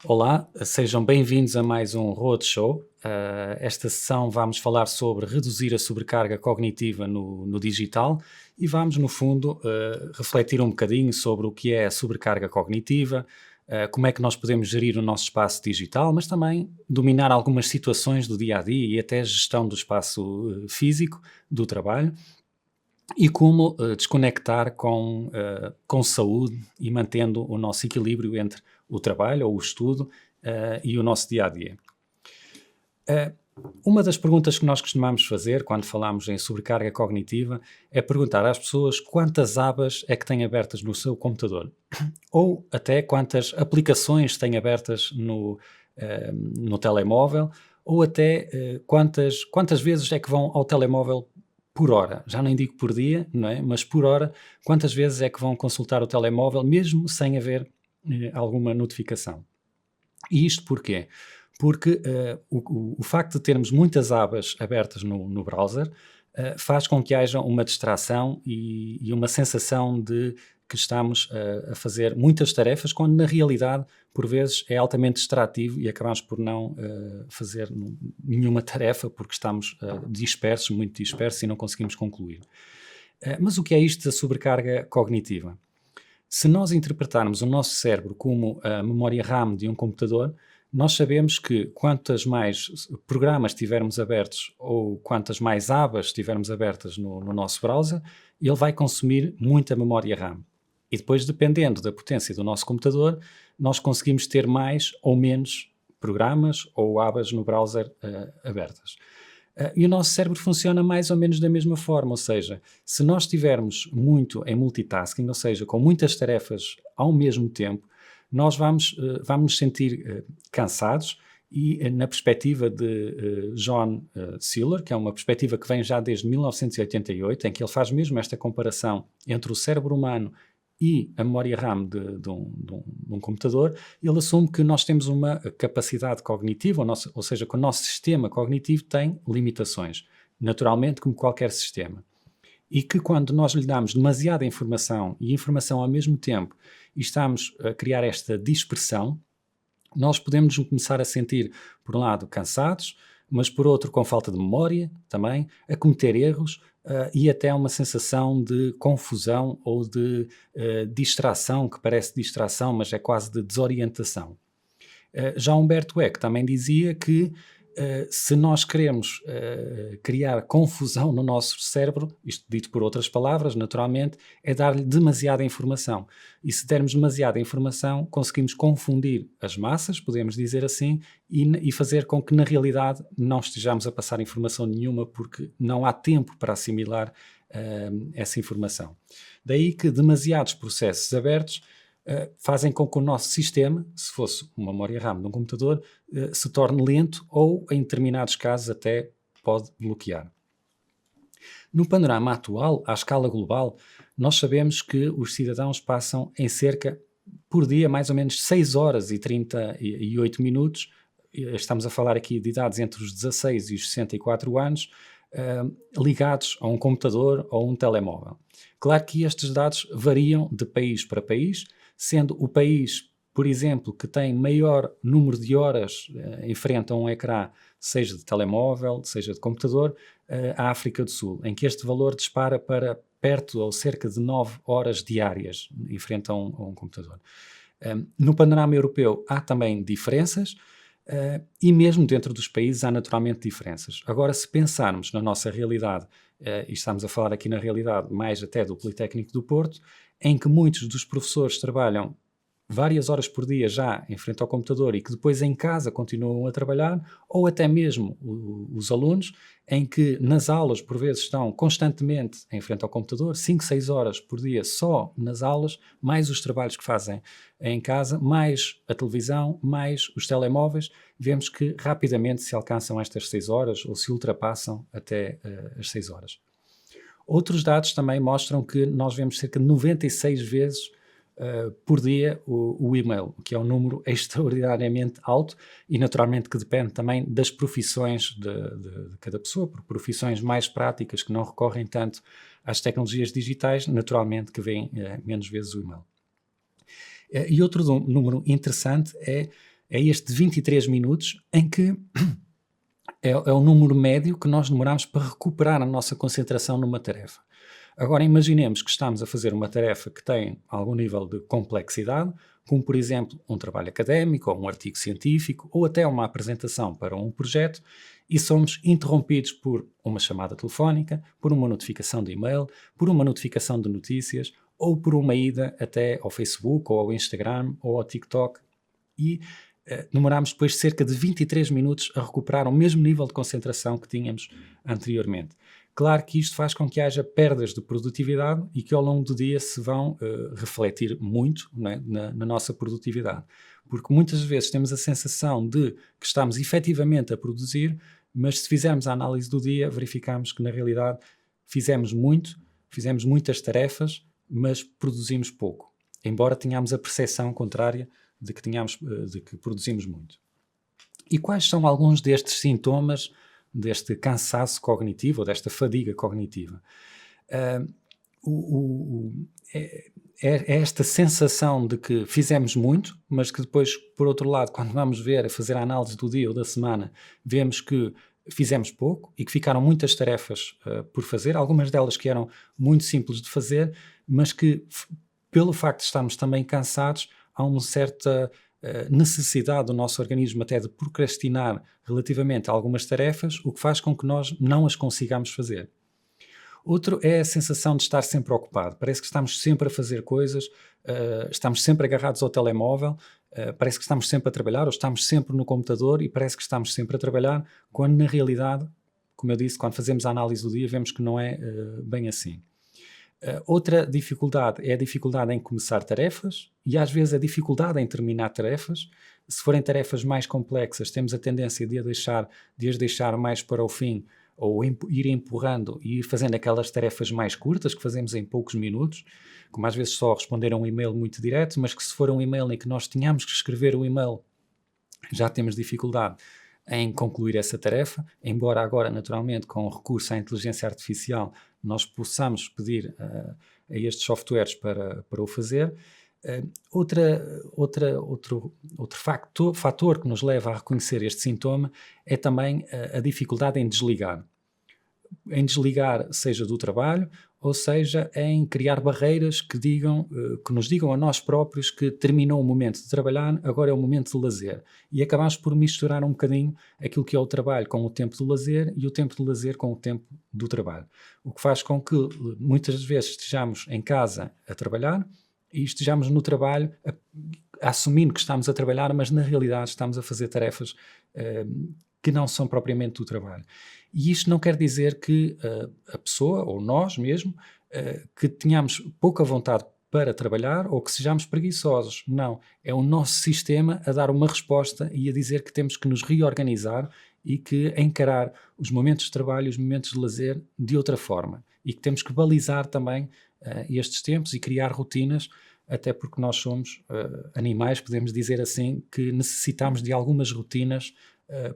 Olá, sejam bem-vindos a mais um Roadshow. Esta sessão vamos falar sobre reduzir a sobrecarga cognitiva no digital e vamos, no fundo, refletir um bocadinho sobre o que é a sobrecarga cognitiva, como é que nós podemos gerir o nosso espaço digital, mas também dominar algumas situações do dia a dia e até a gestão do espaço físico, do trabalho e como desconectar com saúde e mantendo o nosso equilíbrio entre o trabalho ou o estudo e o nosso dia a dia. Uma das perguntas que nós costumamos fazer quando falamos em sobrecarga cognitiva é perguntar às pessoas quantas abas é que têm abertas no seu computador ou até quantas aplicações têm abertas no telemóvel ou até quantas vezes é que vão ao telemóvel por hora. Já nem digo por dia, não é? Mas por hora, quantas vezes é que vão consultar o telemóvel mesmo sem haver alguma notificação. E isto porquê? Porque o facto de termos muitas abas abertas no browser faz com que haja uma distração e uma sensação de que estamos a fazer muitas tarefas, quando na realidade, por vezes, é altamente distrativo e acabamos por não fazer nenhuma tarefa porque estamos dispersos, muito dispersos e não conseguimos concluir. Mas o que é isto da sobrecarga cognitiva? Se nós interpretarmos o nosso cérebro como a memória RAM de um computador, nós sabemos que quantas mais programas tivermos abertos ou quantas mais abas tivermos abertas no nosso browser, ele vai consumir muita memória RAM. E depois, dependendo da potência do nosso computador, nós conseguimos ter mais ou menos programas ou abas no browser abertas. E o nosso cérebro funciona mais ou menos da mesma forma, ou seja, se nós estivermos muito em multitasking, ou seja, com muitas tarefas ao mesmo tempo, nós vamos nos sentir cansados e na perspectiva de John Searle, que é uma perspectiva que vem já desde 1988, em que ele faz mesmo esta comparação entre o cérebro humano e a memória RAM de um computador, ele assume que nós temos uma capacidade cognitiva, ou seja, que o nosso sistema cognitivo tem limitações, naturalmente, como qualquer sistema. E que quando nós lhe damos demasiada informação e informação ao mesmo tempo e estamos a criar esta dispersão, nós podemos começar a sentir, por um lado, cansados, mas por outro, com falta de memória também, a cometer erros e até uma sensação de confusão ou de distração, que parece distração, mas é quase de desorientação. Já Humberto Eco também dizia que se nós queremos criar confusão no nosso cérebro, isto dito por outras palavras, naturalmente, é dar-lhe demasiada informação. E se dermos demasiada informação, conseguimos confundir as massas, podemos dizer assim, e fazer com que, na realidade, não estejamos a passar informação nenhuma, porque não há tempo para assimilar essa informação. Daí que demasiados processos abertos fazem com que o nosso sistema, se fosse uma memória RAM de um computador, se torne lento ou, em determinados casos, até pode bloquear. No panorama atual, à escala global, nós sabemos que os cidadãos passam em cerca, por dia, mais ou menos 6 horas e 38 minutos, estamos a falar aqui de idades entre os 16 e os 64 anos, ligados a um computador ou um telemóvel. Claro que estes dados variam de país para país, sendo o país, por exemplo, que tem maior número de horas em frente a um ecrã, seja de telemóvel, seja de computador, a África do Sul, em que este valor dispara para perto ou cerca de 9 horas diárias em frente a um computador. No panorama europeu há também diferenças, e mesmo dentro dos países há naturalmente diferenças. Agora, se pensarmos na nossa realidade, e estamos a falar aqui na realidade mais até do Politécnico do Porto, em que muitos dos professores trabalham várias horas por dia já em frente ao computador e que depois em casa continuam a trabalhar, ou até mesmo os alunos, em que nas aulas por vezes estão constantemente em frente ao computador, 5, 6 horas por dia só nas aulas, mais os trabalhos que fazem em casa, mais a televisão, mais os telemóveis, vemos que rapidamente se alcançam estas 6 horas ou se ultrapassam até as 6 horas. Outros dados também mostram que nós vemos cerca de 96 vezes por dia o e-mail, que é um número extraordinariamente alto e naturalmente que depende também das profissões de cada pessoa, por profissões mais práticas que não recorrem tanto às tecnologias digitais, naturalmente que veem menos vezes o e-mail. E outro número interessante é é este 23 minutos em que é o número médio que nós demoramos para recuperar a nossa concentração numa tarefa. Agora imaginemos que estamos a fazer uma tarefa que tem algum nível de complexidade, como por exemplo um trabalho académico, ou um artigo científico, ou até uma apresentação para um projeto, e somos interrompidos por uma chamada telefónica, por uma notificação de e-mail, por uma notificação de notícias, ou por uma ida até ao Facebook, ou ao Instagram, ou ao TikTok, e demoramos depois cerca de 23 minutos a recuperar o mesmo nível de concentração que tínhamos anteriormente. Claro que isto faz com que haja perdas de produtividade e que ao longo do dia se vão refletir muito, não é, na nossa produtividade. Porque muitas vezes temos a sensação de que estamos efetivamente a produzir, mas se fizermos a análise do dia, verificamos que na realidade fizemos muitas tarefas, mas produzimos pouco. Embora tenhamos a percepção contrária de que produzimos muito. E quais são alguns destes sintomas deste cansaço cognitivo ou desta fadiga cognitiva? É esta sensação de que fizemos muito, mas que depois, por outro lado, quando vamos fazer a análise do dia ou da semana, vemos que fizemos pouco e que ficaram muitas tarefas por fazer, algumas delas que eram muito simples de fazer, mas que, pelo facto de estarmos também cansados, há uma certa necessidade do nosso organismo até de procrastinar relativamente a algumas tarefas, o que faz com que nós não as consigamos fazer. Outro é a sensação de estar sempre ocupado. Parece que estamos sempre a fazer coisas, estamos sempre agarrados ao telemóvel, parece que estamos sempre a trabalhar, ou estamos sempre no computador e parece que estamos sempre a trabalhar, quando na realidade, como eu disse, quando fazemos a análise do dia, vemos que não é bem assim. Outra dificuldade é a dificuldade em começar tarefas e às vezes a dificuldade em terminar tarefas. Se forem tarefas mais complexas, temos a tendência de as deixar mais para o fim, ou ir empurrando e ir fazendo aquelas tarefas mais curtas que fazemos em poucos minutos, como às vezes só responder a um e-mail muito direto, mas que se for um e-mail em que nós tenhamos que escrever o e-mail, já temos dificuldade em concluir essa tarefa, embora agora, naturalmente, com o recurso à inteligência artificial, nós possamos pedir a estes softwares para o fazer. Outro fator que nos leva a reconhecer este sintoma é também a dificuldade em desligar. Em desligar, seja do trabalho, ou seja, em criar barreiras que nos digam a nós próprios que terminou o momento de trabalhar, agora é o momento de lazer. E acabamos por misturar um bocadinho aquilo que é o trabalho com o tempo do lazer e o tempo de lazer com o tempo do trabalho. O que faz com que muitas vezes estejamos em casa a trabalhar e estejamos no trabalho assumindo que estamos a trabalhar, mas na realidade estamos a fazer tarefas que não são propriamente do trabalho. E isto não quer dizer que a pessoa, ou nós mesmo, que tenhamos pouca vontade para trabalhar ou que sejamos preguiçosos. Não, é o nosso sistema a dar uma resposta e a dizer que temos que nos reorganizar e que encarar os momentos de trabalho e os momentos de lazer de outra forma. E que temos que balizar também estes tempos e criar rotinas, até porque nós somos animais, podemos dizer assim, que necessitamos de algumas rotinas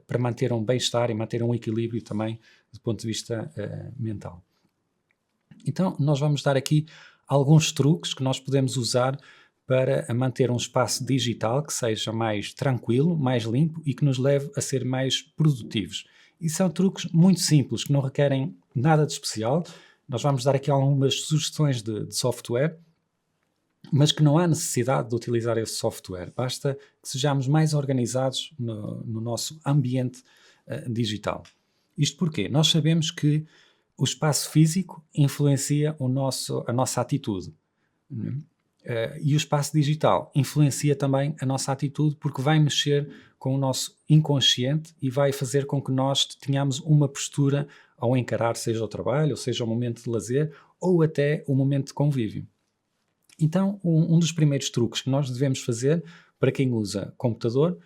para manter um bem-estar e manter um equilíbrio também do ponto de vista mental. Então, nós vamos dar aqui alguns truques que nós podemos usar para manter um espaço digital que seja mais tranquilo, mais limpo e que nos leve a ser mais produtivos. E são truques muito simples, que não requerem nada de especial. Nós vamos dar aqui algumas sugestões de software, mas que não há necessidade de utilizar esse software. Basta que sejamos mais organizados no nosso ambiente digital. Isto porquê? Nós sabemos que o espaço físico influencia a nossa atitude. E o espaço digital influencia também a nossa atitude porque vai mexer com o nosso inconsciente e vai fazer com que nós tenhamos uma postura ao encarar seja o trabalho, ou seja o momento de lazer, ou até o momento de convívio. Então, um dos primeiros truques que nós devemos fazer para quem usa computador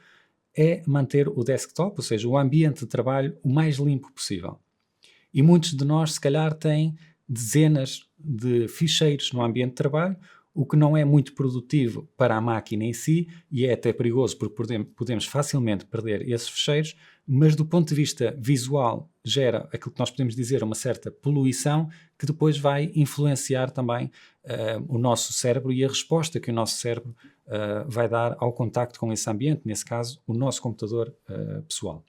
é manter o desktop, ou seja, o ambiente de trabalho, o mais limpo possível. E muitos de nós, se calhar, têm dezenas de ficheiros no ambiente de trabalho, o que não é muito produtivo para a máquina em si e é até perigoso porque podemos facilmente perder esses fecheiros, mas do ponto de vista visual gera aquilo que nós podemos dizer uma certa poluição que depois vai influenciar também o nosso cérebro e a resposta que o nosso cérebro vai dar ao contacto com esse ambiente, nesse caso o nosso computador pessoal.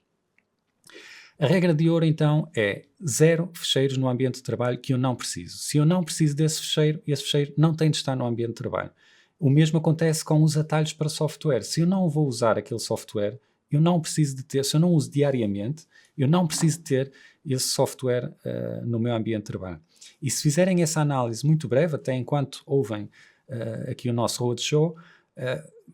A regra de ouro, então, é 0 fecheiros no ambiente de trabalho que eu não preciso. Se eu não preciso desse fecheiro, esse fecheiro não tem de estar no ambiente de trabalho. O mesmo acontece com os atalhos para software. Se eu não vou usar aquele software, eu não preciso de ter, se eu não uso diariamente, eu não preciso ter esse software no meu ambiente de trabalho. E se fizerem essa análise muito breve, até enquanto ouvem aqui o nosso roadshow,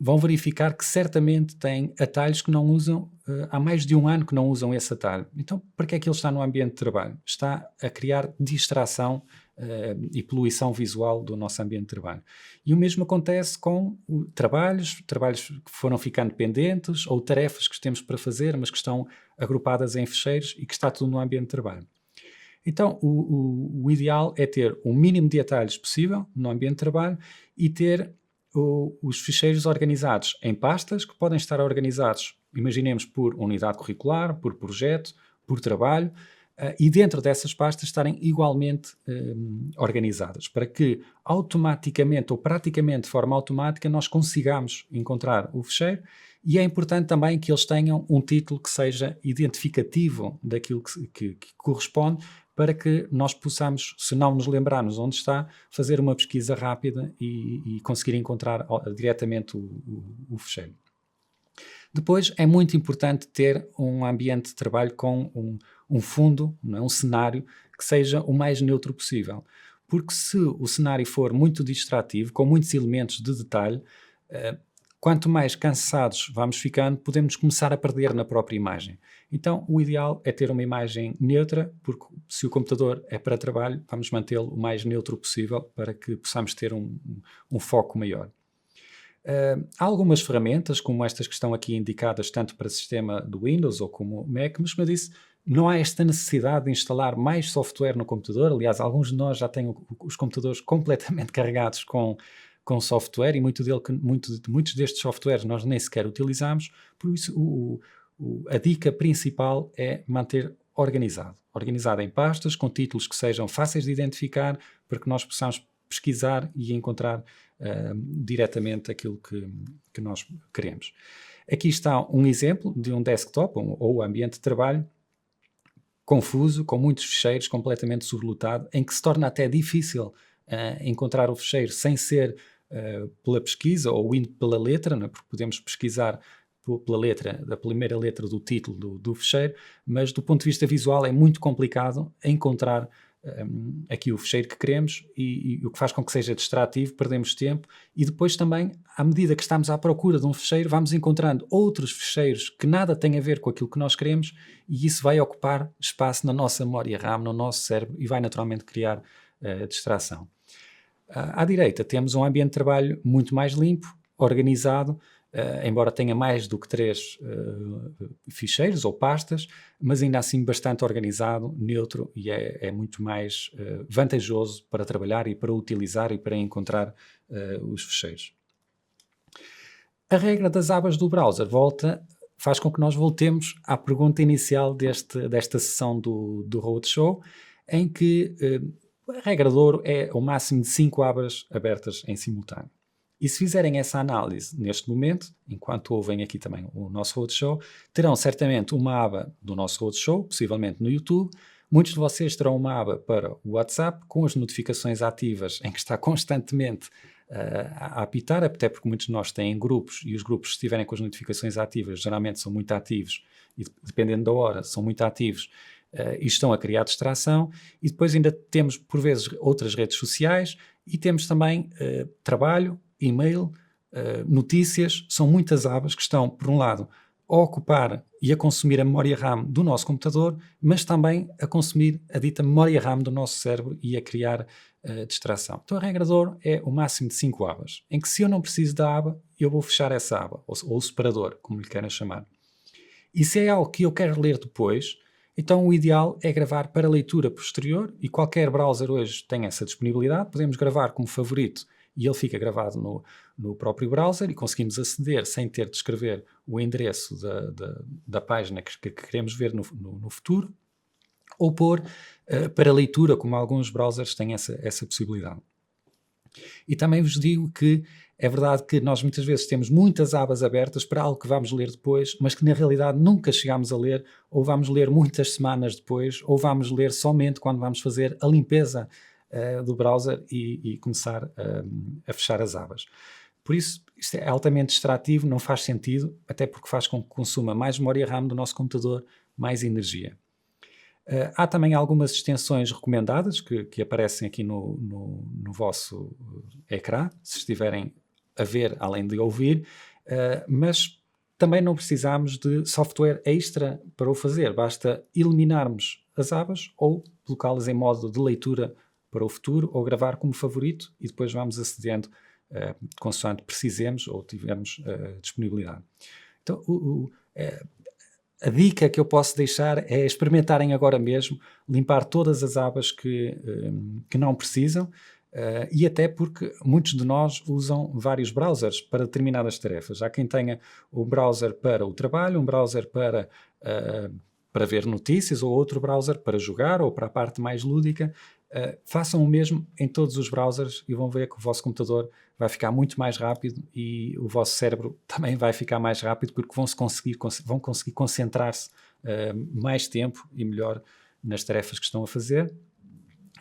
vão verificar que certamente têm atalhos que não usam, há mais de um ano que não usam esse atalho. Então, para que é que ele está no ambiente de trabalho? Está a criar distração e poluição visual do nosso ambiente de trabalho. E o mesmo acontece com trabalhos que foram ficando pendentes ou tarefas que temos para fazer, mas que estão agrupadas em fecheiros e que está tudo no ambiente de trabalho. Então, o ideal é ter o mínimo de atalhos possível no ambiente de trabalho e ter os ficheiros organizados em pastas que podem estar organizados, imaginemos, por unidade curricular, por projeto, por trabalho, e dentro dessas pastas estarem igualmente organizadas, para que automaticamente ou praticamente de forma automática nós consigamos encontrar o ficheiro. E é importante também que eles tenham um título que seja identificativo daquilo que corresponde, para que nós possamos, se não nos lembrarmos onde está, fazer uma pesquisa rápida e conseguir encontrar diretamente o fecheiro. Depois é muito importante ter um ambiente de trabalho com um fundo, não é? Um cenário que seja o mais neutro possível. Porque se o cenário for muito distrativo, com muitos elementos de detalhe, quanto mais cansados vamos ficando, podemos começar a perder na própria imagem. Então, o ideal é ter uma imagem neutra, porque se o computador é para trabalho, vamos mantê-lo o mais neutro possível para que possamos ter um foco maior. Há algumas ferramentas, como estas que estão aqui indicadas, tanto para o sistema do Windows ou como Mac, mas como eu disse, não há esta necessidade de instalar mais software no computador. Aliás, alguns de nós já têm os computadores completamente carregados com software e muitos destes softwares nós nem sequer utilizamos. Por isso, a dica principal é manter organizado em pastas, com títulos que sejam fáceis de identificar, para que nós possamos pesquisar e encontrar diretamente aquilo que nós queremos. Aqui está um exemplo de um desktop ou ambiente de trabalho confuso, com muitos ficheiros, completamente sobrelotado, em que se torna até difícil encontrar o ficheiro sem ser pela pesquisa ou indo pela letra, né? Porque podemos pesquisar pela letra, da primeira letra do título do ficheiro, mas do ponto de vista visual é muito complicado encontrar aqui o ficheiro que queremos e o que faz com que seja distrativo, perdemos tempo e depois também, à medida que estamos à procura de um ficheiro, vamos encontrando outros ficheiros que nada têm a ver com aquilo que nós queremos e isso vai ocupar espaço na nossa memória RAM, no nosso cérebro e vai naturalmente criar distração. À direita temos um ambiente de trabalho muito mais limpo, organizado, embora tenha mais do que 3 ficheiros ou pastas, mas ainda assim bastante organizado, neutro e é muito mais vantajoso para trabalhar e para utilizar e para encontrar os ficheiros. A regra das abas do browser faz com que nós voltemos à pergunta inicial desta sessão do Roadshow, em que a regra de ouro é o máximo de 5 abas abertas em simultâneo. E se fizerem essa análise neste momento, enquanto ouvem aqui também o nosso Roadshow, terão certamente uma aba do nosso Roadshow, possivelmente no YouTube. Muitos de vocês terão uma aba para o WhatsApp, com as notificações ativas, em que está constantemente a apitar, até porque muitos de nós têm grupos, e os grupos, se estiverem com as notificações ativas, geralmente são muito ativos, e dependendo da hora, são muito ativos, e estão a criar distração. E depois ainda temos, por vezes, outras redes sociais, e temos também trabalho, e-mail, notícias. São muitas abas que estão, por um lado, a ocupar e a consumir a memória RAM do nosso computador, mas também a consumir a dita memória RAM do nosso cérebro e a criar distração. Então a regra de ouro é o máximo de 5 abas, em que se eu não preciso da aba, eu vou fechar essa aba, ou o separador, como lhe queiram chamar. E se é algo que eu quero ler depois, então o ideal é gravar para leitura posterior, e qualquer browser hoje tem essa disponibilidade. Podemos gravar como favorito e ele fica gravado no próprio browser e conseguimos aceder sem ter de escrever o endereço da página que queremos ver no futuro, ou pôr para leitura, como alguns browsers têm essa possibilidade. E também vos digo que é verdade que nós muitas vezes temos muitas abas abertas para algo que vamos ler depois, mas que na realidade nunca chegamos a ler, ou vamos ler muitas semanas depois, ou vamos ler somente quando vamos fazer a limpeza do browser e começar a fechar as abas. Por isso, isto é altamente distrativo, não faz sentido, até porque faz com que consuma mais memória RAM do nosso computador, mais energia. Há também algumas extensões recomendadas que aparecem aqui no vosso ecrã, se estiverem a ver além de ouvir, mas também não precisamos de software extra para o fazer, basta eliminarmos as abas ou colocá-las em modo de leitura para o futuro ou gravar como favorito e depois vamos acedendo consoante precisemos ou tivermos disponibilidade. Então, a dica que eu posso deixar é experimentarem agora mesmo, limpar todas as abas que não precisam, e até porque muitos de nós usam vários browsers para determinadas tarefas. Há quem tenha o browser para o trabalho, um browser para ver notícias, ou outro browser para jogar ou para a parte mais lúdica. Façam o mesmo em todos os browsers e vão ver que o vosso computador vai ficar muito mais rápido e o vosso cérebro também vai ficar mais rápido porque vão conseguir concentrar-se mais tempo e melhor nas tarefas que estão a fazer.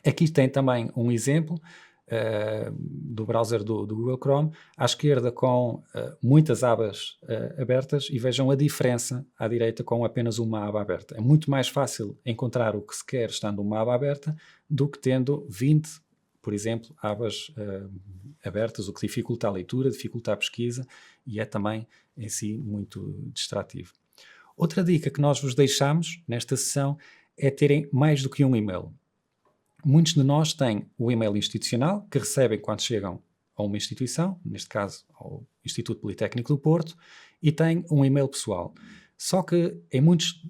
Aqui tem também um exemplo do browser do Google Chrome, à esquerda com muitas abas abertas, e vejam a diferença à direita com apenas uma aba aberta. É muito mais fácil encontrar o que se quer estando uma aba aberta do que tendo 20, por exemplo, abas abertas, o que dificulta a leitura, dificulta a pesquisa e é também em si muito distrativo. Outra dica que nós vos deixamos nesta sessão é terem mais do que um e-mail. Muitos de nós têm o e-mail institucional, que recebem quando chegam a uma instituição, neste caso ao Instituto Politécnico do Porto, e têm um e-mail pessoal. Só que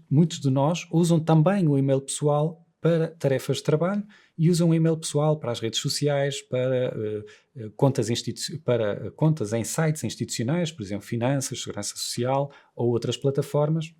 muitos de nós usam também o e-mail pessoal para tarefas de trabalho e usam o e-mail pessoal para as redes sociais, para contas em sites institucionais, por exemplo, finanças, segurança social ou outras plataformas,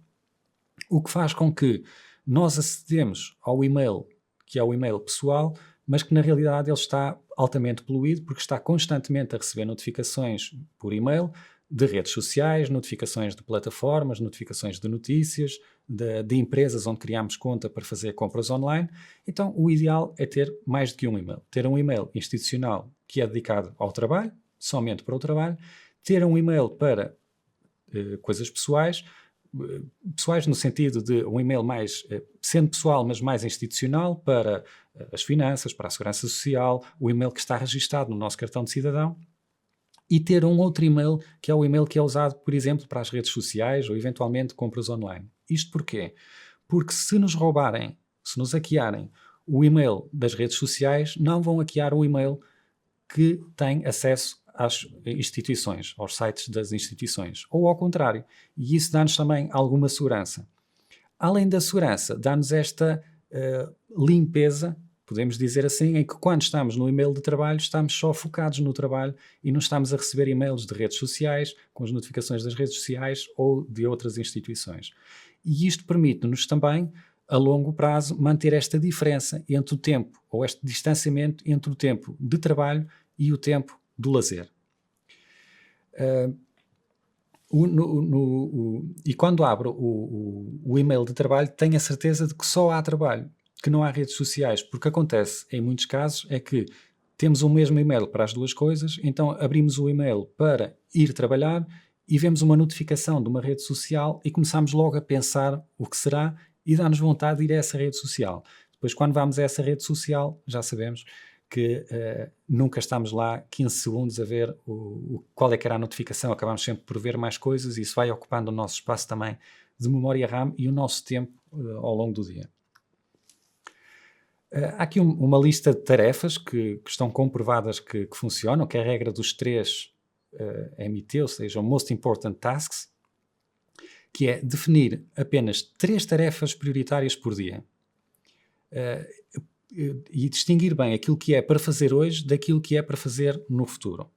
o que faz com que nós acedemos ao e-mail que é o e-mail pessoal, mas que na realidade ele está altamente poluído porque está constantemente a receber notificações por e-mail de redes sociais, notificações de plataformas, notificações de notícias, de empresas onde criamos conta para fazer compras online. Então o ideal é ter mais do que um e-mail. Ter um e-mail institucional que é dedicado ao trabalho, somente para o trabalho, ter um e-mail para coisas pessoais no sentido de um e-mail mais, sendo pessoal, mas mais institucional, para as finanças, para a segurança social, o e-mail que está registado no nosso cartão de cidadão, e ter um outro e-mail, que é o e-mail que é usado, por exemplo, para as redes sociais ou eventualmente compras online. Isto porquê? Porque se nos roubarem, se nos hackearem o e-mail das redes sociais, não vão hackear o e-mail que tem acesso às instituições, aos sites das instituições, ou ao contrário, e isso dá-nos também alguma segurança. Além da segurança, dá-nos esta limpeza, podemos dizer assim, em que quando estamos no e-mail de trabalho, estamos só focados no trabalho e não estamos a receber e-mails de redes sociais, com as notificações das redes sociais ou de outras instituições. E isto permite-nos também, a longo prazo, manter esta diferença entre o tempo, ou este distanciamento entre o tempo de trabalho e o tempo do lazer. E quando abro o e-mail de trabalho, tenho a certeza de que só há trabalho, que não há redes sociais, porque acontece em muitos casos é que temos o mesmo e-mail para as duas coisas, então abrimos o e-mail para ir trabalhar e vemos uma notificação de uma rede social e começamos logo a pensar o que será e dá-nos vontade de ir a essa rede social. Depois, quando vamos a essa rede social, já sabemos que nunca estamos lá 15 segundos a ver qual é que era a notificação, acabamos sempre por ver mais coisas e isso vai ocupando o nosso espaço também de memória RAM e o nosso tempo ao longo do dia. Há aqui uma lista de tarefas que estão comprovadas que funcionam, que é a regra dos 3 MIT, ou seja, Most Important Tasks, que é definir apenas 3 tarefas prioritárias por dia. e distinguir bem aquilo que é para fazer hoje daquilo que é para fazer no futuro.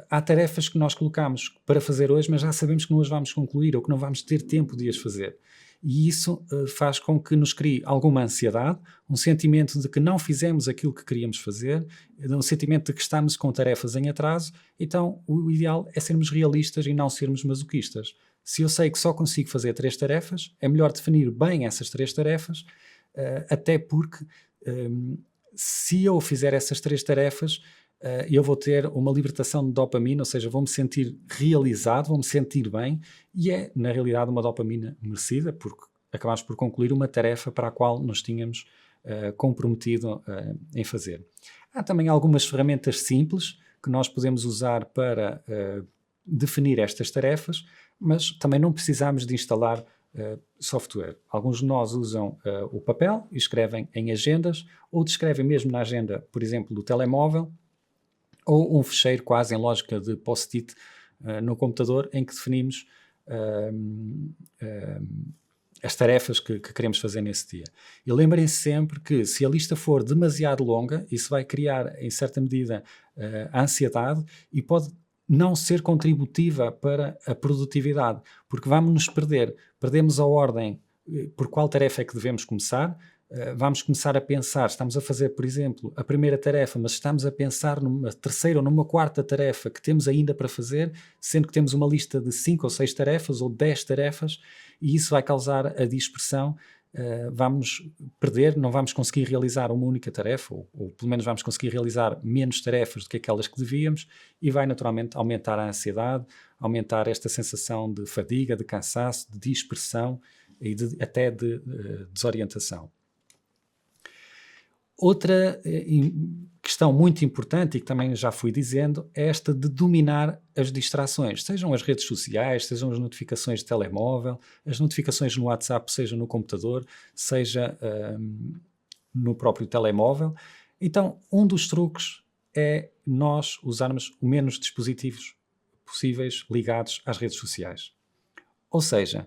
Há tarefas que nós colocamos para fazer hoje, mas já sabemos que não as vamos concluir ou que não vamos ter tempo de as fazer. E isso faz com que nos crie alguma ansiedade, um sentimento de que não fizemos aquilo que queríamos fazer, um sentimento de que estamos com tarefas em atraso. Então, o ideal é sermos realistas e não sermos masoquistas. Se eu sei que só consigo fazer 3 tarefas, é melhor definir bem essas 3 tarefas, até porque se eu fizer essas 3 tarefas, eu vou ter uma libertação de dopamina, ou seja, vou-me sentir realizado, vou-me sentir bem, e é, na realidade, uma dopamina merecida, porque acabamos por concluir uma tarefa para a qual nos tínhamos comprometido em fazer. Há também algumas ferramentas simples que nós podemos usar para definir estas tarefas, mas também não precisamos de instalar software. Alguns de nós usam o papel e escrevem em agendas, ou escrevem mesmo na agenda, por exemplo, do telemóvel, ou um fecheiro quase em lógica de post-it no computador, em que definimos as tarefas que queremos fazer nesse dia. E lembrem-se sempre que, se a lista for demasiado longa, isso vai criar, em certa medida, a ansiedade e pode não ser contributiva para a produtividade, porque vamos nos perder. Perdemos a ordem por qual tarefa é que devemos começar. Vamos começar a pensar, estamos a fazer, por exemplo, a primeira tarefa, mas estamos a pensar numa terceira ou numa quarta tarefa que temos ainda para fazer, sendo que temos uma lista de 5 ou 6 tarefas ou 10 tarefas, e isso vai causar a dispersão. Vamos perder, não vamos conseguir realizar uma única tarefa, ou pelo menos vamos conseguir realizar menos tarefas do que aquelas que devíamos, e vai naturalmente aumentar a ansiedade, aumentar esta sensação de fadiga, de cansaço, de dispersão e até de desorientação. Outra questão muito importante, e que também já fui dizendo, é esta de dominar as distrações, sejam as redes sociais, sejam as notificações de telemóvel, as notificações no WhatsApp, seja no computador, seja no próprio telemóvel. Então, um dos truques é nós usarmos o menos dispositivos possíveis ligados às redes sociais. Ou seja,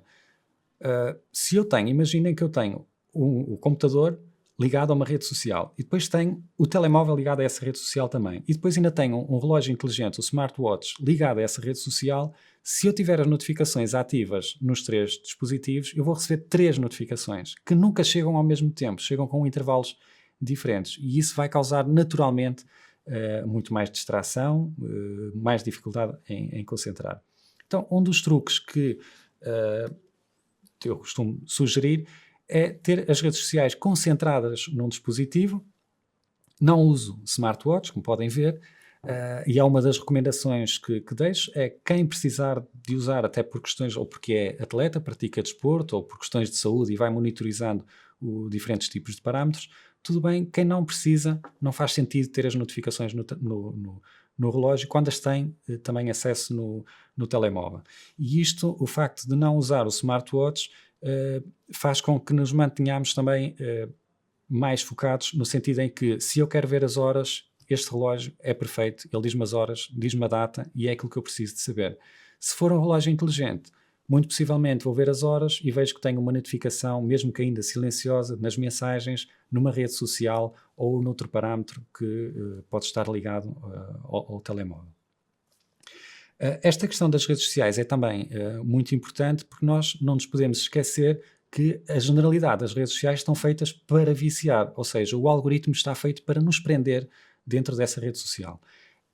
se eu tenho, imaginem que eu tenho o computador ligado a uma rede social, e depois tenho o telemóvel ligado a essa rede social também, e depois ainda tenho um relógio inteligente, o smartwatch, ligado a essa rede social. Se eu tiver as notificações ativas nos 3 dispositivos, eu vou receber 3 notificações, que nunca chegam ao mesmo tempo, chegam com intervalos diferentes, e isso vai causar naturalmente muito mais distração, mais dificuldade em concentrar. Então, um dos truques que eu costumo sugerir é ter as redes sociais concentradas num dispositivo. Não uso smartwatch, como podem ver, e é uma das recomendações que deixo, é quem precisar de usar, até por questões, ou porque é atleta, pratica desporto, ou por questões de saúde e vai monitorizando diferentes tipos de parâmetros, tudo bem. Quem não precisa, não faz sentido ter as notificações no relógio, quando as tem também acesso no telemóvel. E isto, o facto de não usar o smartwatch, faz com que nos mantenhamos também mais focados, no sentido em que, se eu quero ver as horas, este relógio é perfeito, ele diz-me as horas, diz-me a data, e é aquilo que eu preciso de saber. Se for um relógio inteligente, muito possivelmente vou ver as horas e vejo que tenho uma notificação, mesmo que ainda silenciosa, nas mensagens, numa rede social ou noutro parâmetro que pode estar ligado ao telemóvel. Esta questão das redes sociais é também muito importante, porque nós não nos podemos esquecer que a generalidade das redes sociais estão feitas para viciar, ou seja, o algoritmo está feito para nos prender dentro dessa rede social.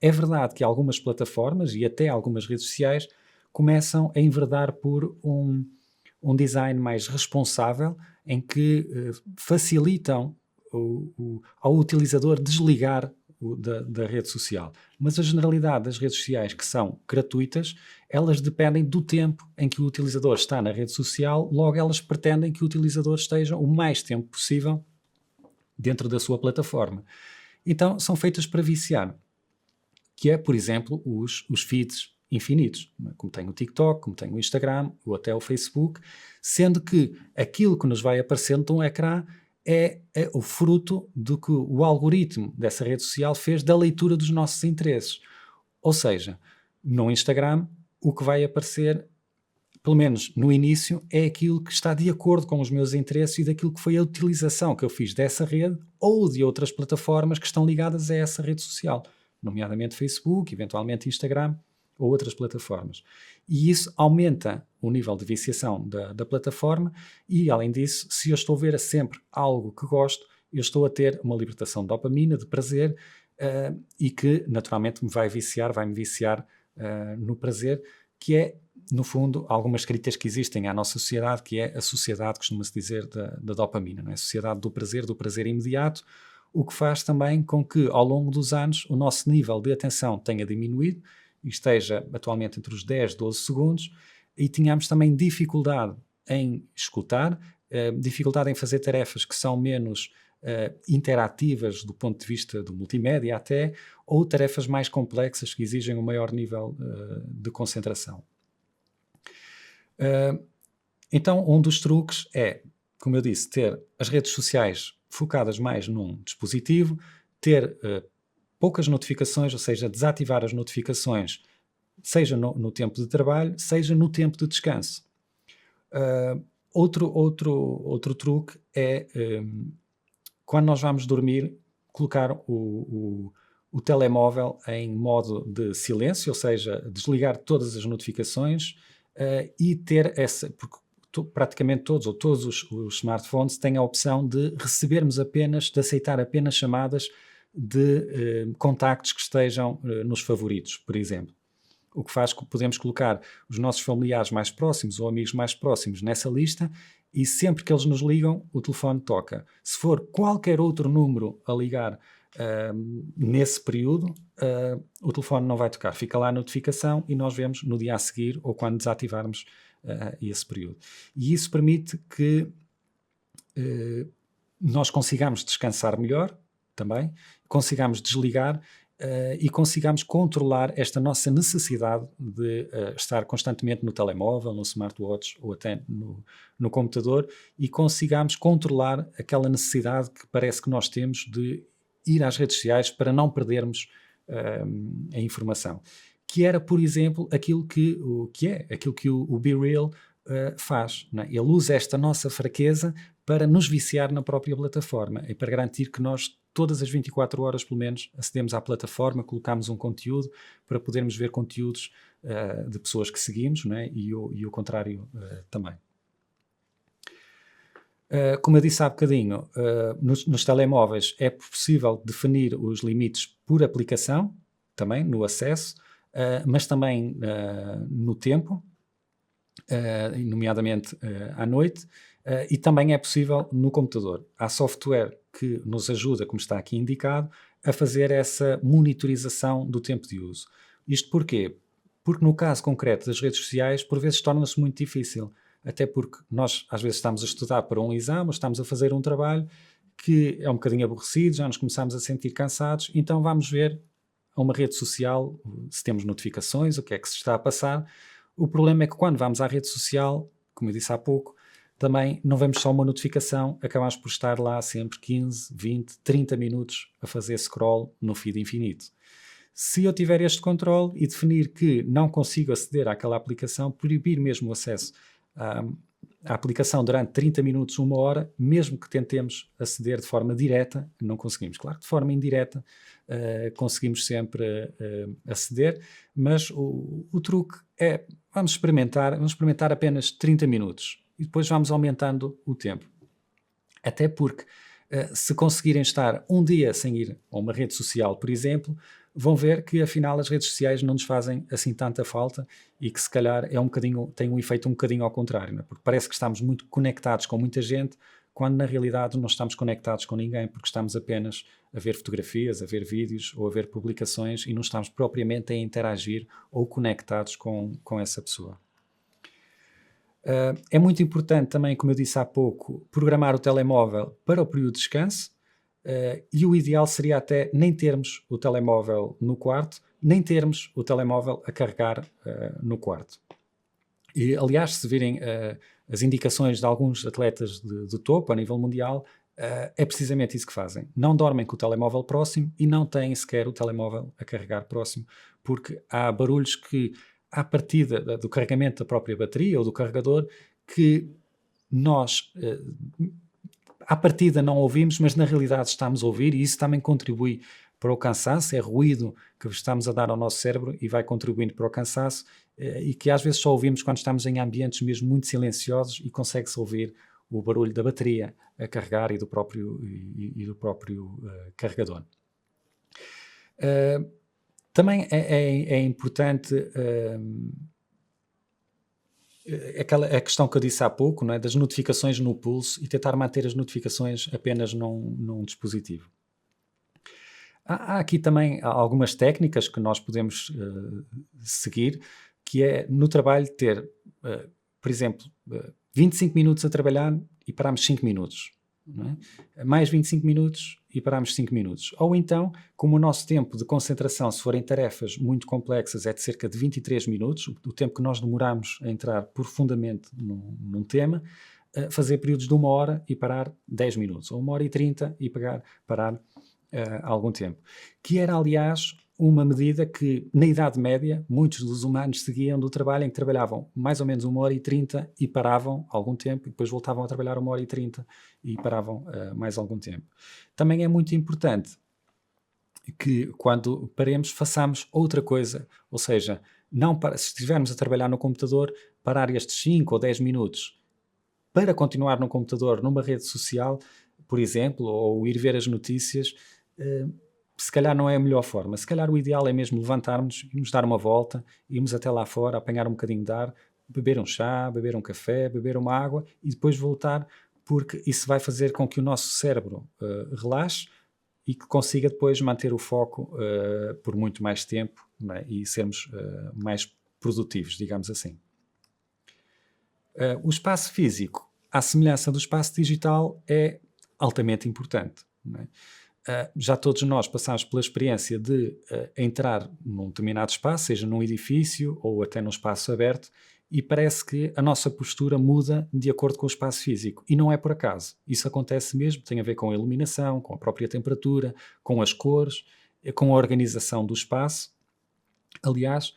É verdade que algumas plataformas e até algumas redes sociais começam a enverdar por um design mais responsável, em que facilitam ao utilizador desligar da rede social. Mas a generalidade das redes sociais que são gratuitas, elas dependem do tempo em que o utilizador está na rede social, logo elas pretendem que o utilizador esteja o mais tempo possível dentro da sua plataforma. Então são feitas para viciar, que é, por exemplo, os feeds infinitos, como tem o TikTok, como tem o Instagram, ou até o Facebook, sendo que aquilo que nos vai aparecendo no ecrã é o fruto do que o algoritmo dessa rede social fez da leitura dos nossos interesses. Ou seja, no Instagram, o que vai aparecer pelo menos no início, é aquilo que está de acordo com os meus interesses e daquilo que foi a utilização que eu fiz dessa rede ou de outras plataformas que estão ligadas a essa rede social, nomeadamente Facebook, eventualmente Instagram ou outras plataformas. E isso aumenta o nível de viciação da plataforma e, além disso, se eu estou a ver sempre algo que gosto, eu estou a ter uma libertação de dopamina, de prazer, e que naturalmente vai-me viciar no prazer, que é, no fundo, algumas críticas que existem à nossa sociedade, que é a sociedade, costuma-se dizer, da dopamina, não é? A sociedade do prazer imediato, o que faz também com que, ao longo dos anos, o nosso nível de atenção tenha diminuído e esteja atualmente entre os 10, 12 segundos, e tenhamos também dificuldade em escutar, dificuldade em fazer tarefas que são menos interativas do ponto de vista do multimédia até, ou tarefas mais complexas que exigem um maior nível de concentração. Então, um dos truques é, como eu disse, ter as redes sociais focadas mais num dispositivo, ter poucas notificações, ou seja, desativar as notificações, seja no tempo de trabalho, seja no tempo de descanso. Outro truque é, quando nós vamos dormir, colocar o telemóvel em modo de silêncio, ou seja, desligar todas as notificações e ter essa, porque praticamente todos os smartphones têm a opção de de aceitar apenas chamadas de contactos que estejam nos favoritos, por exemplo. O que faz que podemos colocar os nossos familiares mais próximos ou amigos mais próximos nessa lista e sempre que eles nos ligam, o telefone toca. Se for qualquer outro número a ligar nesse período, o telefone não vai tocar. Fica lá a notificação e nós vemos no dia a seguir ou quando desativarmos esse período. E isso permite que nós consigamos descansar melhor também, consigamos desligar e consigamos controlar esta nossa necessidade de estar constantemente no telemóvel, no smartwatch ou até no computador e consigamos controlar aquela necessidade que parece que nós temos de ir às redes sociais para não perdermos a informação. Que era, por exemplo, aquilo que o BeReal faz. Não é? Ele usa esta nossa fraqueza para nos viciar na própria plataforma e para garantir que nós todas as 24 horas, pelo menos, acedemos à plataforma, colocamos um conteúdo para podermos ver conteúdos de pessoas que seguimos, não é? E o contrário também. Como eu disse há bocadinho, nos telemóveis é possível definir os limites por aplicação, também no acesso, mas também no tempo, nomeadamente à noite, e também é possível no computador. Há software que nos ajuda, como está aqui indicado, a fazer essa monitorização do tempo de uso. Isto porquê? Porque no caso concreto das redes sociais, por vezes torna-se muito difícil, até porque nós às vezes estamos a estudar para um exame, ou estamos a fazer um trabalho que é um bocadinho aborrecido, já nos começamos a sentir cansados, então vamos ver a uma rede social se temos notificações, o que é que se está a passar. O problema é que quando vamos à rede social, como eu disse há pouco, também não vemos só uma notificação, acabamos por estar lá sempre 15, 20, 30 minutos a fazer scroll no feed infinito. Se eu tiver este controle e definir que não consigo aceder àquela aplicação, proibir mesmo o acesso à aplicação durante 30 minutos, uma hora, mesmo que tentemos aceder de forma direta, não conseguimos. Claro que de forma indireta conseguimos sempre aceder, mas o truque é, vamos experimentar apenas 30 minutos e depois vamos aumentando o tempo. Até porque se conseguirem estar um dia sem ir a uma rede social, por exemplo, vão ver que afinal as redes sociais não nos fazem assim tanta falta e que se calhar tem um efeito um bocadinho ao contrário, não é? Porque parece que estamos muito conectados com muita gente, quando na realidade não estamos conectados com ninguém, porque estamos apenas a ver fotografias, a ver vídeos ou a ver publicações e não estamos propriamente a interagir ou conectados com essa pessoa. É muito importante também, como eu disse há pouco, programar o telemóvel para o período de descanso. E o ideal seria até nem termos o telemóvel no quarto, nem termos o telemóvel a carregar no quarto. E, aliás, se virem as indicações de alguns atletas de topo a nível mundial, é precisamente isso que fazem. Não dormem com o telemóvel próximo e não têm sequer o telemóvel a carregar próximo, porque há barulhos que à partida do carregamento da própria bateria ou do carregador que nós, à partida não ouvimos, mas na realidade estamos a ouvir, e isso também contribui para o cansaço, é ruído que estamos a dar ao nosso cérebro e vai contribuindo para o cansaço, e que às vezes só ouvimos quando estamos em ambientes mesmo muito silenciosos e consegue-se ouvir o barulho da bateria a carregar e do próprio carregador. Também é importante a questão que eu disse há pouco, não é? Das notificações no pulso, e tentar manter as notificações apenas num dispositivo. Há aqui também algumas técnicas que nós podemos seguir, que é no trabalho ter, por exemplo, 25 minutos a trabalhar e paramos 5 minutos. Não é? Mais 25 minutos e paramos 5 minutos. Ou então, como o nosso tempo de concentração, se forem tarefas muito complexas, é de cerca de 23 minutos, o tempo que nós demoramos a entrar profundamente num tema, fazer períodos de 1 hora e parar 10 minutos, ou 1 hora e 30 e parar algum tempo. Que era, aliás, uma medida que, na Idade Média, muitos dos humanos seguiam do trabalho, em que trabalhavam mais ou menos 1 hora e 30 e paravam algum tempo, e depois voltavam a trabalhar 1 hora e 30 e paravam mais algum tempo. Também é muito importante que, quando paremos, façamos outra coisa, ou seja, se estivermos a trabalhar no computador, parar estes 5 ou 10 minutos para continuar no computador, numa rede social, por exemplo, ou ir ver as notícias, se calhar não é a melhor forma. Se calhar o ideal é mesmo levantarmos, irmos dar uma volta, irmos até lá fora, apanhar um bocadinho de ar, beber um chá, beber um café, beber uma água e depois voltar, porque isso vai fazer com que o nosso cérebro relaxe e que consiga depois manter o foco por muito mais tempo, não é? E sermos mais produtivos, digamos assim. O espaço físico, à semelhança do espaço digital, é altamente importante, não é? Já todos nós passamos pela experiência de entrar num determinado espaço, seja num edifício ou até num espaço aberto, e parece que a nossa postura muda de acordo com o espaço físico. E não é por acaso. Isso acontece mesmo, tem a ver com a iluminação, com a própria temperatura, com as cores, com a organização do espaço. Aliás,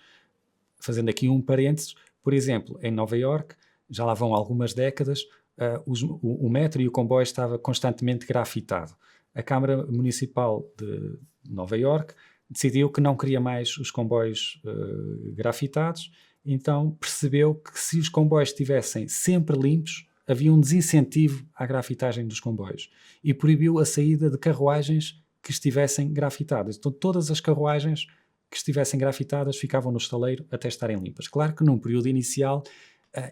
fazendo aqui um parênteses, por exemplo, em Nova Iorque, já lá vão algumas décadas, o metro e o comboio estava constantemente grafitado. A Câmara Municipal de Nova Iorque decidiu que não queria mais os comboios grafitados, então percebeu que se os comboios estivessem sempre limpos, havia um desincentivo à grafitagem dos comboios e proibiu a saída de carruagens que estivessem grafitadas. Então todas as carruagens que estivessem grafitadas ficavam no estaleiro até estarem limpas. Claro que num período inicial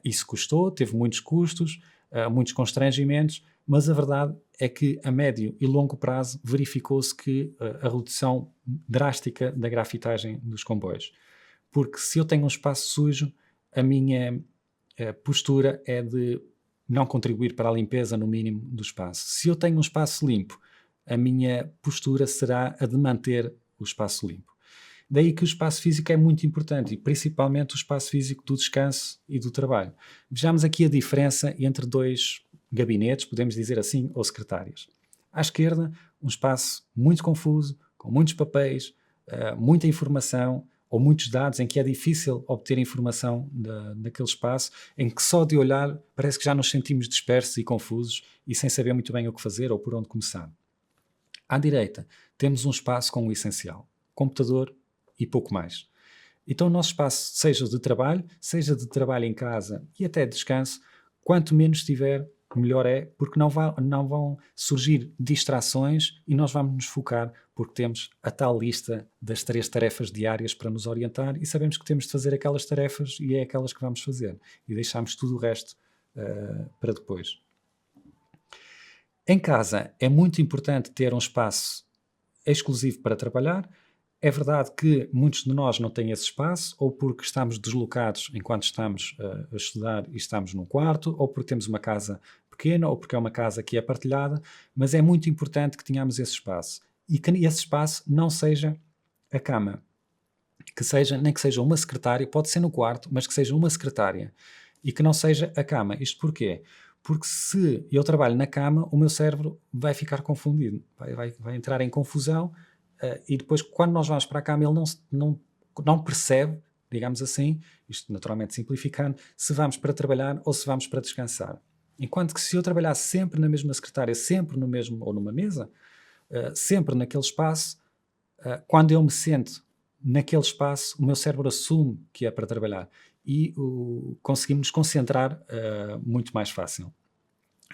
isso custou, teve muitos custos, muitos constrangimentos, mas a verdade é que a médio e longo prazo verificou-se que a redução drástica da grafitagem dos comboios. Porque se eu tenho um espaço sujo, a minha postura é de não contribuir para a limpeza no mínimo do espaço. Se eu tenho um espaço limpo, a minha postura será a de manter o espaço limpo. Daí que o espaço físico é muito importante, e principalmente o espaço físico do descanso e do trabalho. Vejamos aqui a diferença entre dois gabinetes, podemos dizer assim, ou secretárias. À esquerda, um espaço muito confuso, com muitos papéis, muita informação, ou muitos dados, em que é difícil obter informação daquele espaço, em que só de olhar parece que já nos sentimos dispersos e confusos e sem saber muito bem o que fazer ou por onde começar. À direita, temos um espaço com o essencial, computador e pouco mais. Então o nosso espaço, seja de trabalho em casa e até de descanso, quanto menos tiver, melhor é, porque não vão surgir distrações e nós vamos nos focar, porque temos a tal lista das 3 tarefas diárias para nos orientar e sabemos que temos de fazer aquelas tarefas e é aquelas que vamos fazer. E deixamos tudo o resto para depois. Em casa é muito importante ter um espaço exclusivo para trabalhar. É verdade que muitos de nós não têm esse espaço, ou porque estamos deslocados enquanto estamos a estudar e estamos num quarto, ou porque temos uma casa pequena, ou porque é uma casa que é partilhada, mas é muito importante que tenhamos esse espaço. E que esse espaço não seja a cama, nem que seja uma secretária, pode ser no quarto, mas que seja uma secretária, e que não seja a cama. Isto porquê? Porque se eu trabalho na cama, o meu cérebro vai ficar confundido, vai entrar em confusão, e depois, quando nós vamos para a cama, ele não percebe digamos assim, isto naturalmente simplificando, se vamos para trabalhar ou se vamos para descansar. Enquanto que se eu trabalhar sempre na mesma secretária, sempre no mesmo, ou numa mesa, sempre naquele espaço, quando eu me sento naquele espaço, o meu cérebro assume que é para trabalhar e conseguimos nos concentrar muito mais fácil.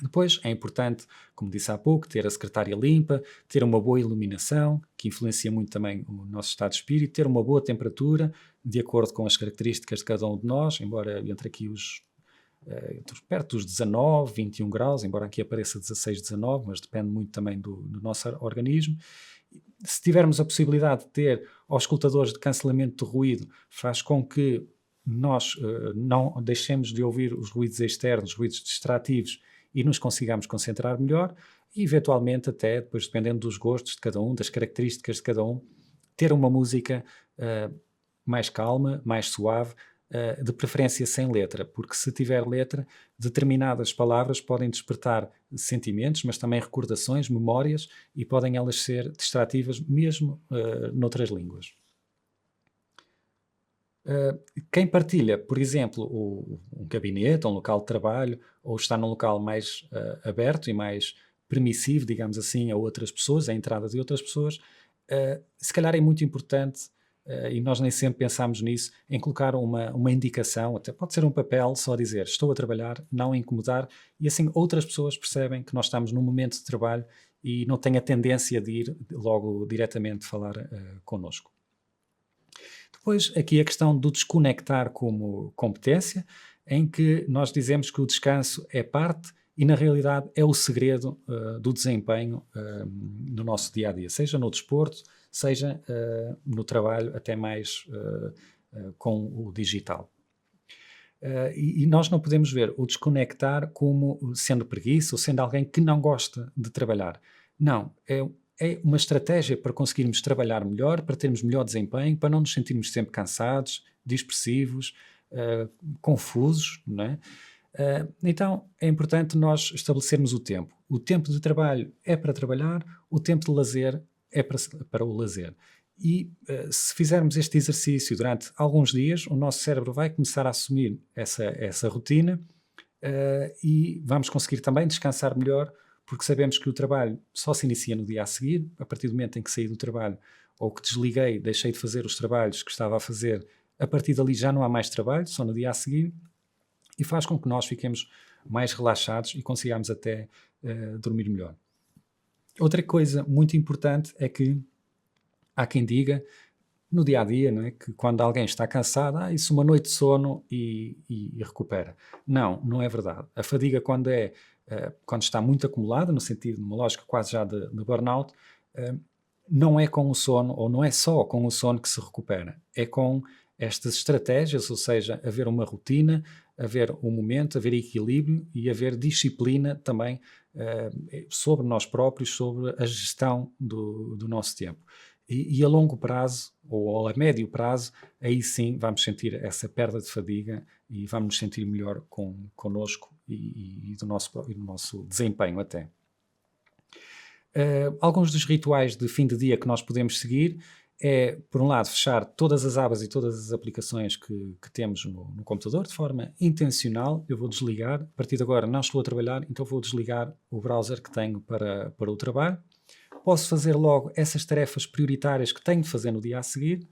Depois é importante, como disse há pouco, ter a secretária limpa, ter uma boa iluminação, que influencia muito também o nosso estado de espírito, ter uma boa temperatura, de acordo com as características de cada um de nós, embora entre aqui perto dos 19, 21 graus, embora aqui apareça 16, 19, mas depende muito também do nosso organismo. Se tivermos a possibilidade de ter auscultadores de cancelamento de ruído, faz com que nós não deixemos de ouvir os ruídos externos, os ruídos distrativos, e nos consigamos concentrar melhor e, eventualmente, até, depois dependendo dos gostos de cada um, das características de cada um, ter uma música mais calma, mais suave, de preferência sem letra, porque se tiver letra, determinadas palavras podem despertar sentimentos, mas também recordações, memórias, e podem elas ser distrativas mesmo noutras línguas. Quem partilha, por exemplo, um gabinete, um local de trabalho, ou está num local mais aberto e mais permissivo, digamos assim, a outras pessoas, a entrada de outras pessoas, se calhar é muito importante, e nós nem sempre pensamos nisso, em colocar uma indicação, até pode ser um papel, só dizer estou a trabalhar, não incomodar, e assim outras pessoas percebem que nós estamos num momento de trabalho e não têm a tendência de ir logo diretamente falar connosco. Depois, aqui a questão do desconectar como competência, em que nós dizemos que o descanso é parte e, na realidade, é o segredo do desempenho no nosso dia-a-dia, seja no desporto, seja no trabalho, até mais com o digital. E nós não podemos ver o desconectar como sendo preguiça ou sendo alguém que não gosta de trabalhar. Não, é uma estratégia para conseguirmos trabalhar melhor, para termos melhor desempenho, para não nos sentirmos sempre cansados, dispersivos, confusos, não é? Então é importante nós estabelecermos o tempo. O tempo de trabalho é para trabalhar, o tempo de lazer é para o lazer. E se fizermos este exercício durante alguns dias, o nosso cérebro vai começar a assumir essa rotina e vamos conseguir também descansar melhor, porque sabemos que o trabalho só se inicia no dia a seguir, a partir do momento em que saí do trabalho ou que desliguei, deixei de fazer os trabalhos que estava a fazer, a partir dali já não há mais trabalho, só no dia a seguir, e faz com que nós fiquemos mais relaxados e consigamos até dormir melhor. Outra coisa muito importante é que há quem diga, no dia-a-dia, não é? Que quando alguém está cansado, isso uma noite de sono e recupera. Não é verdade. A fadiga, quando está muito acumulada, no sentido, numa lógica quase já de burnout, não é com o sono, ou não é só com o sono que se recupera. É com estas estratégias, ou seja, haver uma rotina, haver um momento, haver equilíbrio e haver disciplina também sobre nós próprios, sobre a gestão do nosso tempo. E a longo prazo, ou a médio prazo, aí sim vamos sentir essa perda de fadiga e vamos nos sentir melhor connosco e do nosso desempenho até. Alguns dos rituais de fim de dia que nós podemos seguir é, por um lado, fechar todas as abas e todas as aplicações que temos no computador de forma intencional. Eu vou desligar, a partir de agora não estou a trabalhar, então vou desligar o browser que tenho para o trabalho. Posso fazer logo essas tarefas prioritárias que tenho de fazer no dia a seguir,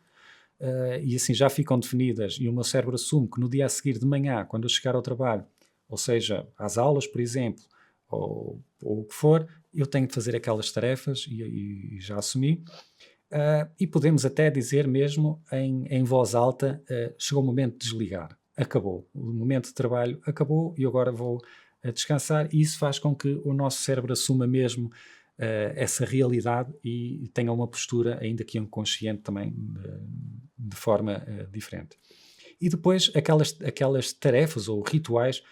e assim já ficam definidas, e o meu cérebro assume que no dia a seguir de manhã, quando eu chegar ao trabalho, ou seja, às aulas, por exemplo, ou o que for, eu tenho de fazer aquelas tarefas e já assumi. E podemos até dizer mesmo em voz alta, chegou o momento de desligar, acabou, o momento de trabalho acabou e agora vou descansar, e isso faz com que o nosso cérebro assuma mesmo essa realidade e tenha uma postura, ainda que inconsciente também, de forma diferente. E depois aquelas tarefas ou rituais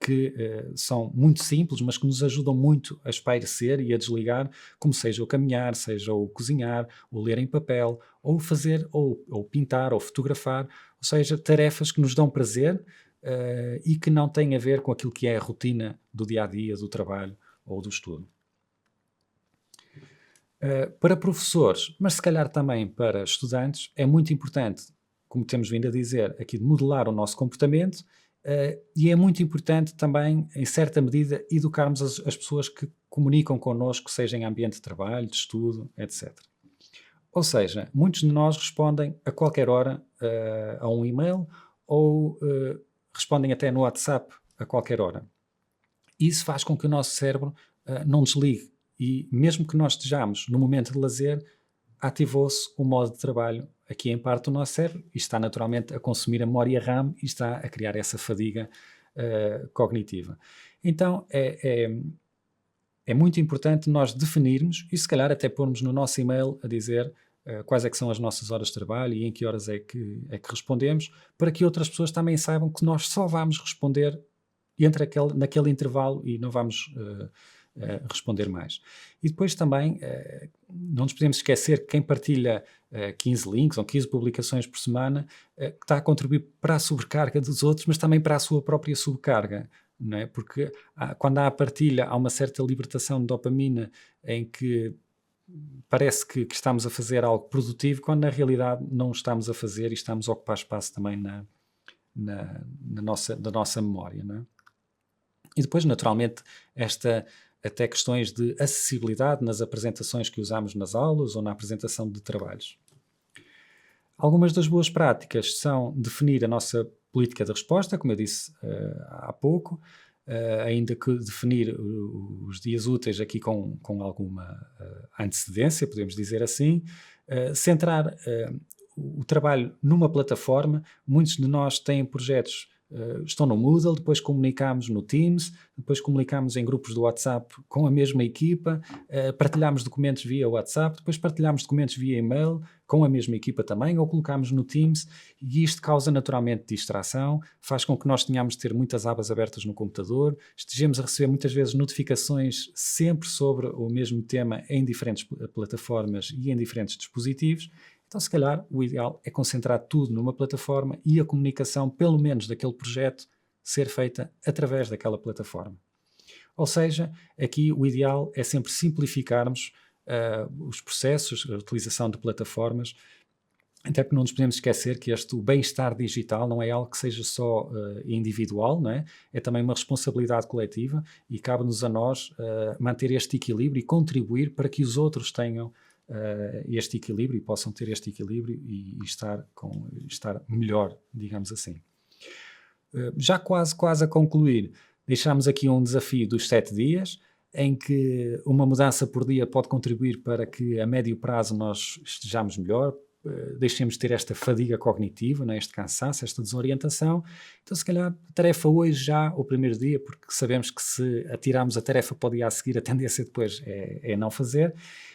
que são muito simples, mas que nos ajudam muito a espairecer e a desligar, como seja o caminhar, seja o cozinhar, o ler em papel, ou fazer, ou pintar, ou fotografar, ou seja, tarefas que nos dão prazer e que não têm a ver com aquilo que é a rotina do dia-a-dia, do trabalho ou do estudo. Para professores, mas se calhar também para estudantes, é muito importante como temos vindo a dizer, aqui de modelar o nosso comportamento, e é muito importante também, em certa medida, educarmos as pessoas que comunicam connosco, seja em ambiente de trabalho, de estudo, etc. Ou seja, muitos de nós respondem a qualquer hora a um e-mail ou respondem até no WhatsApp a qualquer hora. Isso faz com que o nosso cérebro não desligue e mesmo que nós estejamos no momento de lazer, ativou-se o modo de trabalho aqui em parte do nosso cérebro e está naturalmente a consumir a memória RAM e está a criar essa fadiga cognitiva. Então é muito importante nós definirmos e se calhar até pormos no nosso e-mail a dizer quais é que são as nossas horas de trabalho e em que horas é que respondemos, para que outras pessoas também saibam que nós só vamos responder naquele intervalo e não vamos responder mais. E depois também não nos podemos esquecer que quem partilha 15 links ou 15 publicações por semana que está a contribuir para a sobrecarga dos outros, mas também para a sua própria sobrecarga. Não é? Porque quando há a partilha, há uma certa libertação de dopamina em que parece que estamos a fazer algo produtivo, quando na realidade não estamos a fazer e estamos a ocupar espaço também da nossa memória. Não é? E depois, naturalmente, até questões de acessibilidade nas apresentações que usamos nas aulas ou na apresentação de trabalhos. Algumas das boas práticas são definir a nossa política de resposta, como eu disse há pouco, ainda que definir os dias úteis aqui com alguma antecedência, podemos dizer assim, centrar o trabalho numa plataforma. Muitos de nós têm projetos, estão no Moodle, depois comunicamos no Teams, depois comunicamos em grupos do WhatsApp com a mesma equipa, partilhamos documentos via WhatsApp, depois partilhamos documentos via e-mail com a mesma equipa também, ou colocamos no Teams, e isto causa naturalmente distração, faz com que nós tenhamos de ter muitas abas abertas no computador, estejamos a receber muitas vezes notificações sempre sobre o mesmo tema em diferentes plataformas e em diferentes dispositivos. Então, se calhar, o ideal é concentrar tudo numa plataforma e a comunicação, pelo menos daquele projeto, ser feita através daquela plataforma. Ou seja, aqui o ideal é sempre simplificarmos os processos, a utilização de plataformas, até porque não nos podemos esquecer que o bem-estar digital não é algo que seja só individual, não é? É também uma responsabilidade coletiva e cabe-nos a nós manter este equilíbrio e contribuir para que os outros tenham este equilíbrio e possam ter este equilíbrio e estar melhor, digamos assim. Já quase a concluir, deixamos aqui um desafio dos 7 dias, em que uma mudança por dia pode contribuir para que a médio prazo nós estejamos melhor, deixemos de ter esta fadiga cognitiva, este cansaço, esta desorientação. Então, se calhar, a tarefa hoje já, o primeiro dia, porque sabemos que se atirarmos a tarefa para o dia a seguir, a tendência depois é não fazer.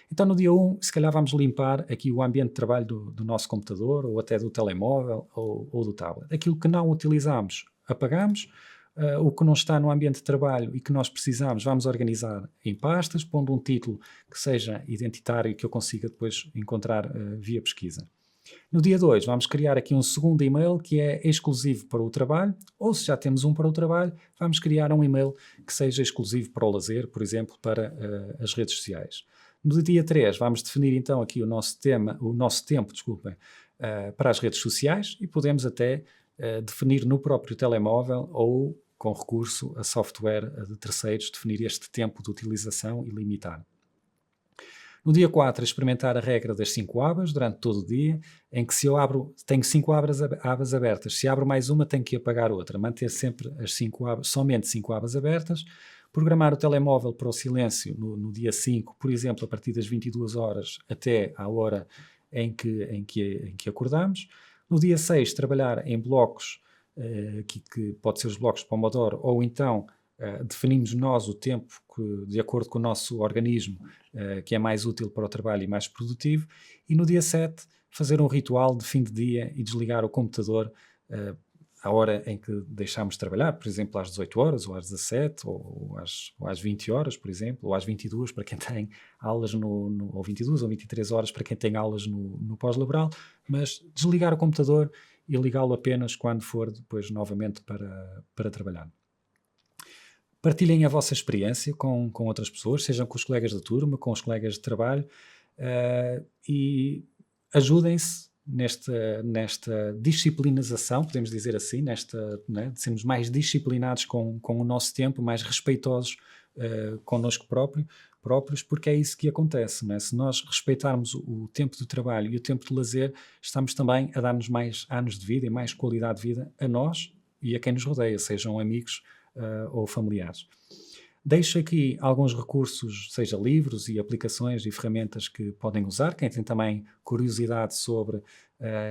Então, no dia 1, se calhar vamos limpar aqui o ambiente de trabalho do nosso computador, ou até do telemóvel, ou do tablet. Aquilo que não utilizamos, apagamos. O que não está no ambiente de trabalho e que nós precisamos, vamos organizar em pastas, pondo um título que seja identitário e que eu consiga depois encontrar via pesquisa. No dia 2, vamos criar aqui um segundo e-mail que é exclusivo para o trabalho, ou se já temos um para o trabalho, vamos criar um e-mail que seja exclusivo para o lazer, por exemplo, para as redes sociais. No dia 3, vamos definir então aqui o nosso tempo, para as redes sociais e podemos até definir no próprio telemóvel ou com recurso a software de terceiros, definir este tempo de utilização e limitar. No dia 4, experimentar a regra das 5 abas durante todo o dia, em que se eu tenho 5 abas abertas, se abro mais uma, tenho que apagar outra. Manter sempre somente 5 abas abertas. Programar o telemóvel para o silêncio no dia 5, por exemplo, a partir das 22 horas até à hora em que acordamos. No dia 6, trabalhar em blocos, que pode ser os blocos de Pomodoro, ou então definimos nós o tempo de acordo com o nosso organismo, que é mais útil para o trabalho e mais produtivo. E no dia 7, fazer um ritual de fim de dia e desligar o computador à hora em que deixamos de trabalhar, por exemplo, às 18 horas, ou às 17, ou às 20 horas, por exemplo, ou às 22, para quem tem aulas ou 22 ou 23 horas, para quem tem aulas no pós-laboral, mas desligar o computador e ligá-lo apenas quando for depois novamente para trabalhar. Partilhem a vossa experiência com outras pessoas, sejam com os colegas da turma, com os colegas de trabalho, e ajudem-se nesta disciplinização, podemos dizer assim, né, de sermos mais disciplinados com o nosso tempo, mais respeitosos connosco próprios, porque é isso que acontece, né? Se nós respeitarmos o tempo de trabalho e o tempo de lazer, estamos também a dar-nos mais anos de vida e mais qualidade de vida a nós e a quem nos rodeia, sejam amigos ou familiares. Deixo aqui alguns recursos, seja livros e aplicações e ferramentas que podem usar. Quem tem também curiosidade sobre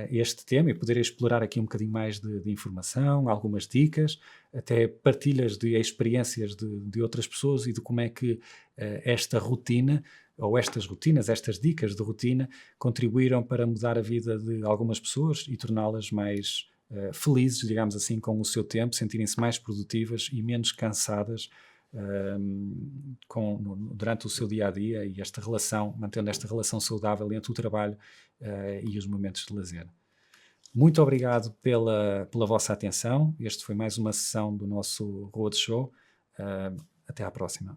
este tema e poder explorar aqui um bocadinho mais de informação, algumas dicas, até partilhas de experiências de outras pessoas e de como é que esta rotina ou estas rotinas, estas dicas de rotina contribuíram para mudar a vida de algumas pessoas e torná-las mais felizes, digamos assim, com o seu tempo, sentirem-se mais produtivas e menos cansadas durante o seu dia a dia e esta relação, mantendo esta relação saudável entre o trabalho e os momentos de lazer. Muito obrigado pela vossa atenção. Este foi mais uma sessão do nosso Roadshow. Até à próxima.